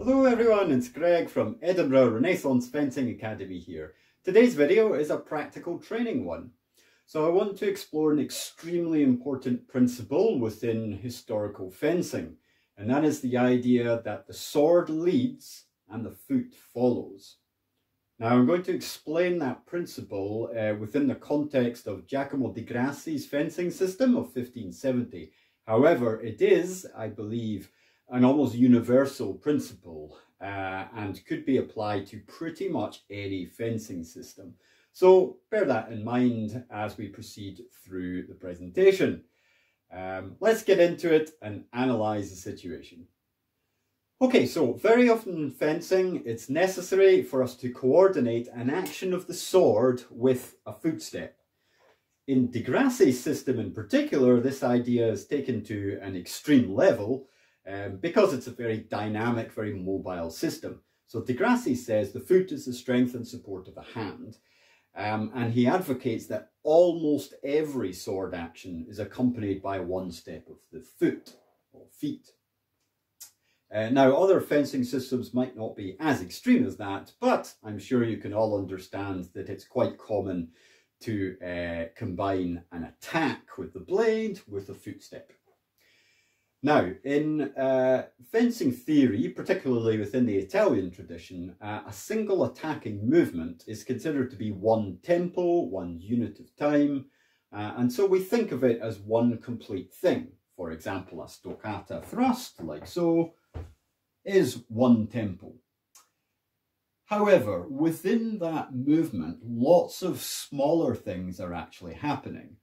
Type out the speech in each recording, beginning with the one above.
Hello everyone, it's Greg from Edinburgh Renaissance Fencing Academy here. Today's video is a practical training one. So I want to explore an extremely important principle within historical fencing, and that is the idea that the sword leads and the foot follows. Now I'm going to explain that principle within the context of Giacomo di Grassi's fencing system of 1570. However, it is, I believe, an almost universal principle and could be applied to pretty much any fencing system. So bear that in mind as we proceed through the presentation. Let's get into it and analyze the situation. Okay, so very often in fencing, it's necessary for us to coordinate an action of the sword with a footstep. In di Grassi's system in particular, this idea is taken to an extreme level because it's a very dynamic, very mobile system. So di Grassi says the foot is the strength and support of the hand, and he advocates that almost every sword action is accompanied by one step of the foot or feet. Now, other fencing systems might not be as extreme as that, but I'm sure you can all understand that it's quite common to combine an attack with the blade with a footstep. Now, in fencing theory, particularly within the Italian tradition, a single attacking movement is considered to be one tempo, one unit of time, and so we think of it as one complete thing. For example, a stoccata thrust, like so, is one tempo. However, within that movement, lots of smaller things are actually happening.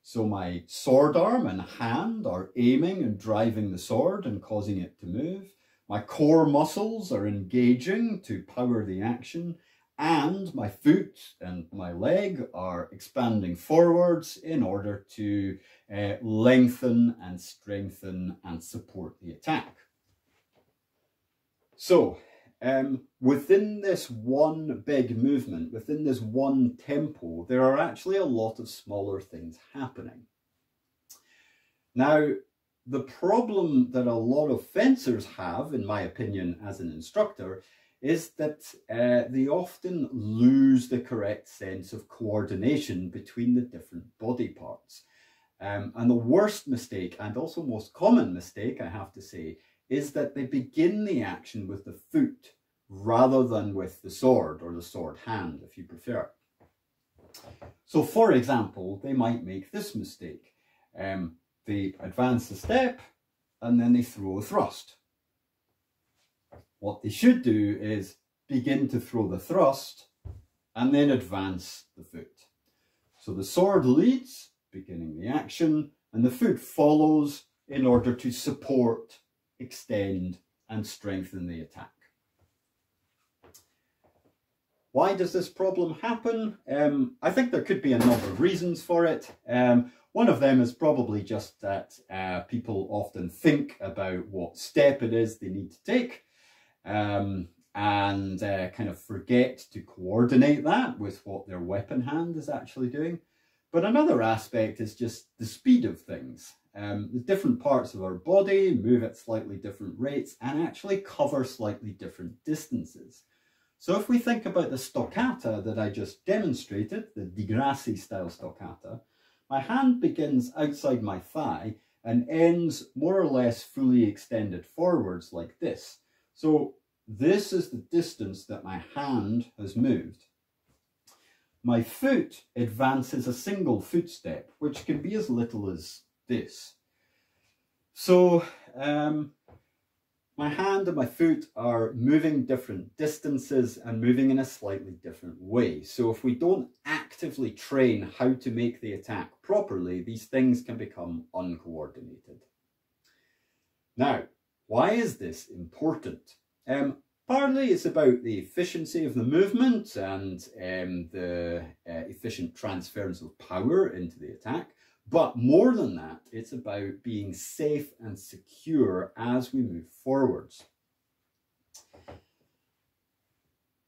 So my sword arm and hand are aiming and driving the sword and causing it to move. My core muscles are engaging to power the action, and my foot and my leg are expanding forwards in order to lengthen and strengthen and support the attack. So, within this one big movement, within this one tempo, there are actually a lot of smaller things happening. Now, the problem that a lot of fencers have, in my opinion, as an instructor, is that they often lose the correct sense of coordination between the different body parts. And the worst mistake, and also most common mistake, I have to say, is that they begin the action with the foot rather than with the sword, or the sword hand, if you prefer. So, for example, they might make this mistake. They advance a step, and then they throw a thrust. What they should do is begin to throw the thrust, and then advance the foot. So the sword leads, beginning the action, and the foot follows in order to support, extend, and strengthen the attack. Why does this problem happen? I think there could be a number of reasons for it. One of them is probably just that people often think about what step it is they need to take and kind of forget to coordinate that with what their weapon hand is actually doing. But another aspect is just the speed of things. The different parts of our body move at slightly different rates and actually cover slightly different distances. So if we think about the stoccata that I just demonstrated, the di Grassi style stoccata, my hand begins outside my thigh and ends more or less fully extended forwards like this. So this is the distance that my hand has moved. My foot advances a single footstep, which can be as little as this. So my hand and my foot are moving different distances and moving in a slightly different way. So if we don't actively train how to make the attack properly, these things can become uncoordinated. Now, why is this important? Partly it's about the efficiency of the movement and the efficient transference of power into the attack. But more than that, it's about being safe and secure as we move forwards.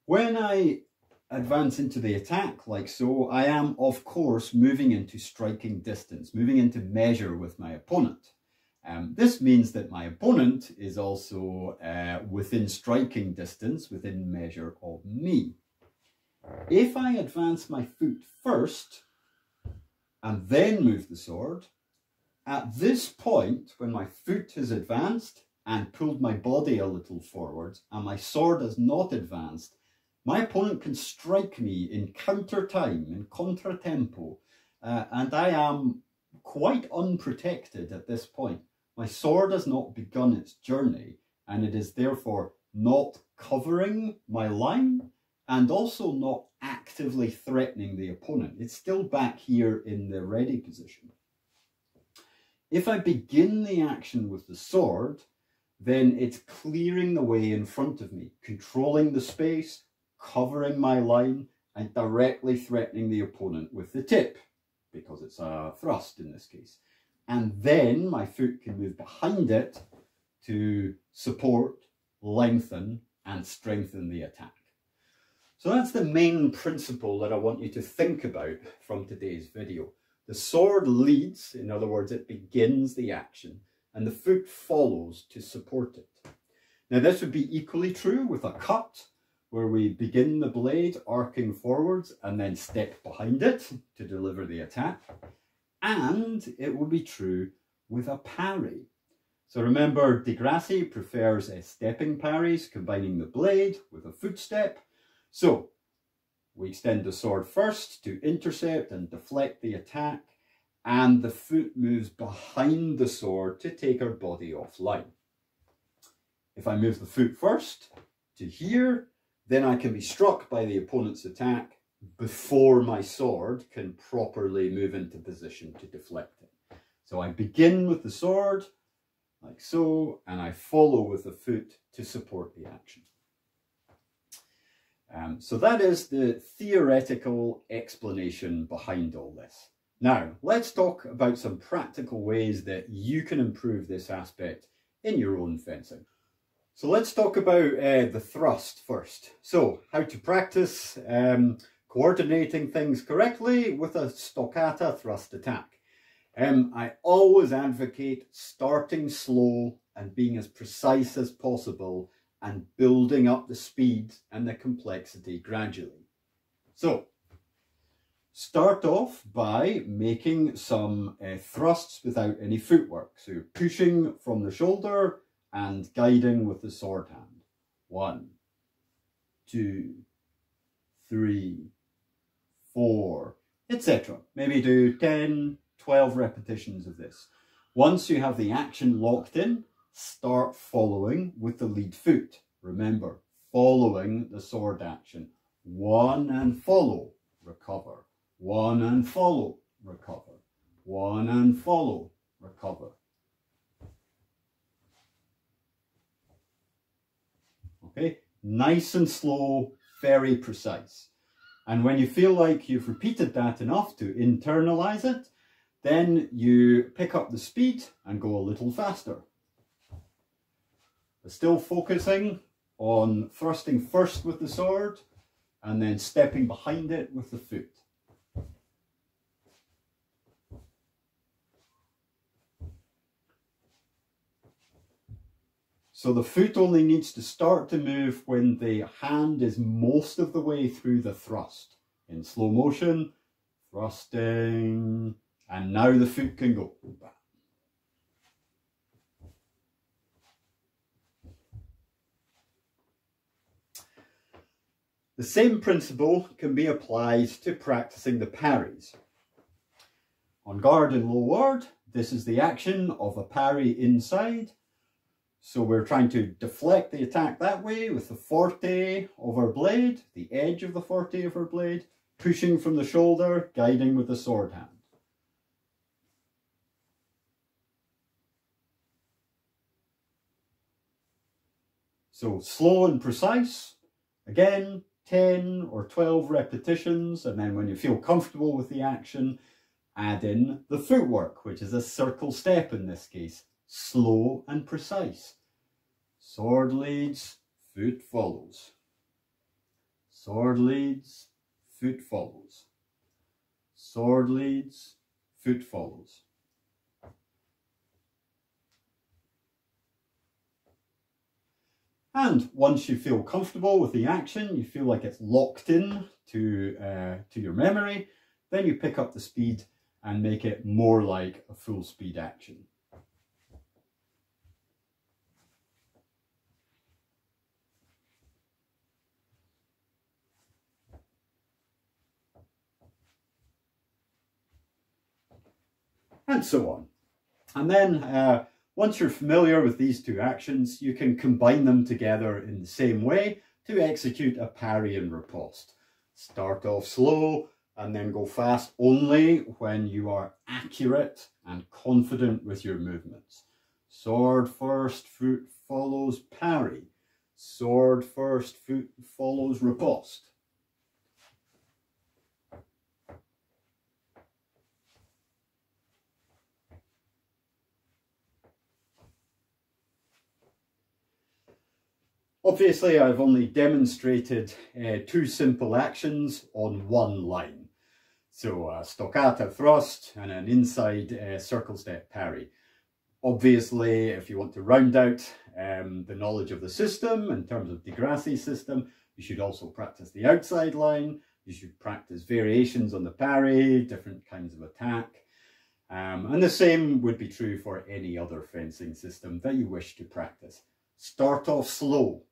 When I advance into the attack like so, I am, of course, moving into striking distance, moving into measure with my opponent. This means that my opponent is also within striking distance, within measure of me. If I advance my foot first and then move the sword, at this point, when my foot has advanced and pulled my body a little forward and my sword has not advanced, my opponent can strike me in counter time, in contratempo, and I am quite unprotected at this point. My sword has not begun its journey, and it is therefore not covering my line and also not actively threatening the opponent. It's still back here in the ready position. If I begin the action with the sword, then it's clearing the way in front of me, controlling the space, covering my line, and directly threatening the opponent with the tip, because it's a thrust in this case. And then my foot can move behind it to support, lengthen, and strengthen the attack. So that's the main principle that I want you to think about from today's video. The sword leads, in other words, it begins the action, and the foot follows to support it. Now this would be equally true with a cut, where we begin the blade arcing forwards and then step behind it to deliver the attack. And it will be true with a parry. So remember, Di Grassi prefers stepping parries, combining the blade with a footstep. So we extend the sword first to intercept and deflect the attack, and the foot moves behind the sword to take our body offline. If I move the foot first to here, then I can be struck by the opponent's attack before my sword can properly move into position to deflect it. So I begin with the sword, like so, and I follow with the foot to support the action. So that is the theoretical explanation behind all this. Now, let's talk about some practical ways that you can improve this aspect in your own fencing. So let's talk about the thrust first. So how to practice coordinating things correctly with a stoccata thrust attack. I always advocate starting slow and being as precise as possible and building up the speed and the complexity gradually. So start off by making some thrusts without any footwork. So you're pushing from the shoulder and guiding with the sword hand. 1, 2, 3, 4, etc. Maybe do 10, 12 repetitions of this. Once you have the action locked in, start following with the lead foot. Remember, following the sword action. 1 and follow, recover. 1 and follow, recover. 1 and follow, recover. Okay, nice and slow, very precise. And when you feel like you've repeated that enough to internalize it, then you pick up the speed and go a little faster. But still focusing on thrusting first with the sword and then stepping behind it with the foot. So the foot only needs to start to move when the hand is most of the way through the thrust. In slow motion, thrusting, and now the foot can go. The same principle can be applied to practicing the parries. On guard and low ward, this is the action of a parry inside. So we're trying to deflect the attack that way with the forte of our blade, the edge of the forte of our blade, pushing from the shoulder, guiding with the sword hand. So slow and precise, again, 10 or 12 repetitions, and then when you feel comfortable with the action, add in the footwork, which is a circle step in this case, slow and precise. Sword leads, foot follows. Sword leads, foot follows. Sword leads, foot follows. And once you feel comfortable with the action, you feel like it's locked in to your memory, then you pick up the speed and make it more like a full speed action. And so on. And then once you're familiar with these two actions, you can combine them together in the same way to execute a parry and riposte. Start off slow and then go fast only when you are accurate and confident with your movements. Sword first, foot follows parry. Sword first, foot follows riposte. Obviously, I've only demonstrated two simple actions on one line. So a stoccata thrust and an inside circle step parry. Obviously, if you want to round out the knowledge of the system in terms of Di Grassi's system, you should also practice the outside line. You should practice variations on the parry, different kinds of attack. And the same would be true for any other fencing system that you wish to practice. Start off slow.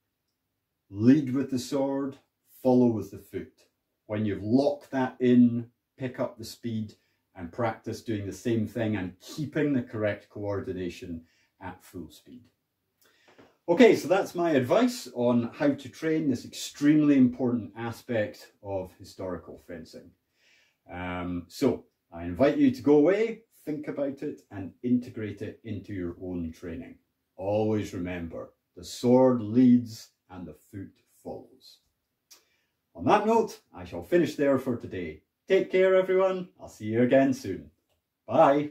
Lead with the sword, follow with the foot. When you've locked that in, pick up the speed and practice doing the same thing and keeping the correct coordination at full speed. Okay, so that's my advice on how to train this extremely important aspect of historical fencing. So I invite you to go away, think about it and integrate it into your own training. Always remember, the sword leads and the foot follows. On that note, I shall finish there for today. Take care, everyone. I'll see you again soon. Bye.